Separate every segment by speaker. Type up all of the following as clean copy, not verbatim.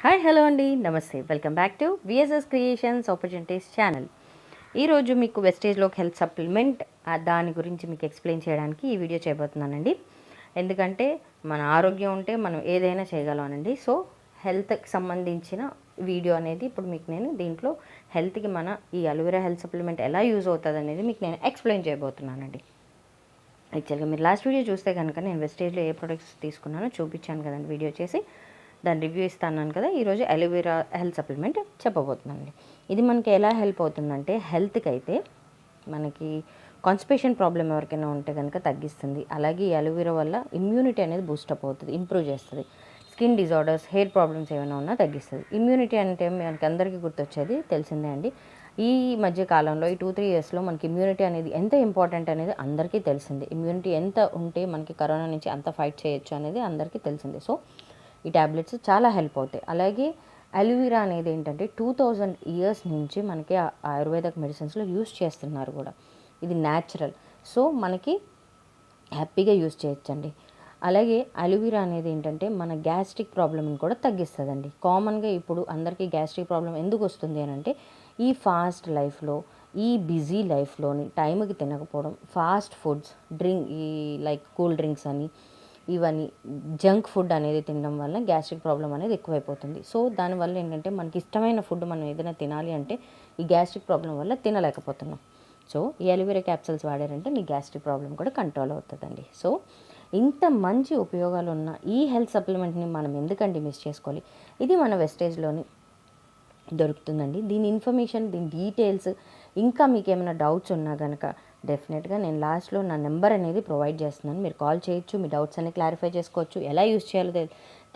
Speaker 1: Hi hello అండి, నమస్తే. Welcome back to VSS creations opportunities channel. ఈరోజు మీకు వెస్టేజ్లోకి హెల్త్ సప్లిమెంట్ దాని గురించి మీకు ఎక్స్ప్లెయిన్ చేయడానికి ఈ వీడియో చేయబోతున్నానండి. ఎందుకంటే మన ఆరోగ్యం ఉంటే మనం ఏదైనా చేయగలమనండి. సో హెల్త్కి సంబంధించిన వీడియో అనేది ఇప్పుడు మీకు నేను దీంట్లో హెల్త్కి మన ఈ అలోవెరా హెల్త్ సప్లిమెంట్ ఎలా యూజ్ అవుతుంది అనేది మీకు నేను ఎక్స్ప్లెయిన్ చేయబోతున్నానండి. యాక్చువల్గా మీరు లాస్ట్ వీడియో చూస్తే కనుక నేను వెస్టేజ్లో ఏ ప్రొడక్ట్స్ తీసుకున్నానో చూపించాను కదండి వీడియో చేసి. దాని రివ్యూ ఇస్తాను కదా. ఈరోజు అలోవెరా హెల్త్ సప్లిమెంట్ చెప్పబోతున్నానండి. ఇది మనకి ఎలా హెల్ప్ అవుతుందంటే, హెల్త్కి అయితే మనకి కాన్స్టిపేషన్ ప్రాబ్లం ఎవరికైనా ఉంటే కనుక తగ్గిస్తుంది. అలాగే ఈ అలోవెరా వల్ల ఇమ్యూనిటీ అనేది బూస్టప్ అవుతుంది, ఇంప్రూవ్ చేస్తుంది. స్కిన్ డిజార్డర్స్, హెయిర్ ప్రాబ్లమ్స్ ఏమైనా ఉన్నా తగ్గిస్తుంది. ఇమ్యూనిటీ అంటే మనకి అందరికీ గుర్తొచ్చేది తెలిసిందే అండి. ఈ మధ్య కాలంలో ఈ 2-3 ఇయర్స్లో మనకి ఇమ్యూనిటీ అనేది ఎంత ఇంపార్టెంట్ అనేది అందరికీ తెలిసిందే. ఇమ్యూనిటీ ఎంత ఉంటే మనకి కరోనా నుంచి అంత ఫైట్ చేయొచ్చు అనేది అందరికీ తెలిసిందే. సో ఈ ట్యాబ్లెట్స్ చాలా హెల్ప్ అవుతాయి. అలాగే అలోవెరా అనేది ఏంటంటే 2000 ఇయర్స్ నుంచి మనకి ఆయుర్వేదిక్ మెడిసిన్స్లో యూస్ చేస్తున్నారు కూడా. ఇది న్యాచురల్, సో మనకి హ్యాపీగా యూస్ చేయొచ్చండి. అలాగే అలోవెరా అనేది ఏంటంటే మన గ్యాస్ట్రిక్ ప్రాబ్లమ్ని కూడా తగ్గిస్తుందండి. కామన్గా ఇప్పుడు అందరికీ గ్యాస్ట్రిక్ ప్రాబ్లం ఎందుకు వస్తుంది అని అంటే, ఈ ఫాస్ట్ లైఫ్లో, ఈ బిజీ లైఫ్లోని టైంకి తినకపోవడం, ఫాస్ట్ ఫుడ్స్, ఈ లైక్ కూల్ డ్రింక్స్ అని ఇవన్నీ జంక్ ఫుడ్ అనేది తినడం వల్ల గ్యాస్ట్రిక్ ప్రాబ్లం అనేది ఎక్కువైపోతుంది. సో దానివల్ల ఏంటంటే మనకి ఇష్టమైన ఫుడ్ మనం ఏదైనా తినాలి అంటే ఈ గ్యాస్ట్రిక్ ప్రాబ్లం వల్ల తినలేకపోతున్నాం. సో ఈ అలోవెరా క్యాప్సూల్స్ వాడారంటే మీ గ్యాస్ట్రిక్ ప్రాబ్లం కూడా కంట్రోల్ అవుతుందండి. సో ఇంత మంచి ఉపయోగాలు ఉన్న ఈ హెల్త్ సప్లిమెంట్ని మనం ఎందుకండి మిస్ చేసుకోవాలి? ఇది మన వెస్టేజ్లోని దొరుకుతుందండి. దీని ఇన్ఫర్మేషన్, దీని డీటెయిల్స్, ఇంకా మీకు ఏమైనా డౌట్స్ ఉన్నా కనుక డెఫినెట్గా నేను లాస్ట్లో నా నెంబర్ అనేది ప్రొవైడ్ చేస్తున్నాను. మీరు కాల్ చేయొచ్చు, మీ డౌట్స్ అన్ని క్లారిఫై చేసుకోవచ్చు. ఎలా యూజ్ చేయాలో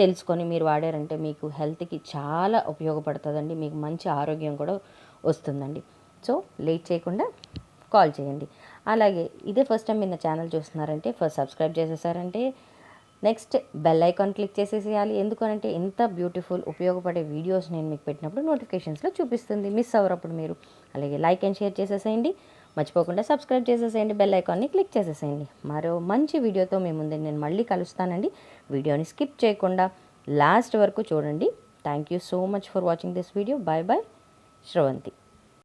Speaker 1: తెలుసుకొని మీరు వాడారంటే మీకు హెల్త్కి చాలా ఉపయోగపడుతుందండి. మీకు మంచి ఆరోగ్యం కూడా వస్తుందండి. సో లేట్ చేయకుండా కాల్ చేయండి. అలాగే ఇదే ఫస్ట్ టైం మీరు నా ఛానల్ చూస్తున్నారంటే ఫస్ట్ సబ్స్క్రైబ్ చేసేసారంటే నెక్స్ట్ బెల్ ఐకాన్ క్లిక్ చేసేసేయాలి. ఎందుకనంటే ఎంత బ్యూటిఫుల్ ఉపయోగపడే వీడియోస్ నేను మీకు పెట్టినప్పుడు నోటిఫికేషన్స్లో చూపిస్తుంది, మిస్ అవ్వరప్పుడు మీరు. అలాగే లైక్ అండ్ షేర్ చేసేసేయండి, మర్చిపోకుండా సబ్స్క్రైబ్ చేసేసేయండి, బెల్ ఐకాన్ని క్లిక్ చేసేసేయండి. మరో మంచి వీడియోతో మీ ముందు నేను మళ్ళీ కలుస్తానండి. వీడియోని స్కిప్ చేయకుండా లాస్ట్ వరకు చూడండి. Thank you so much for watching this video. Bye bye. Sravanthi.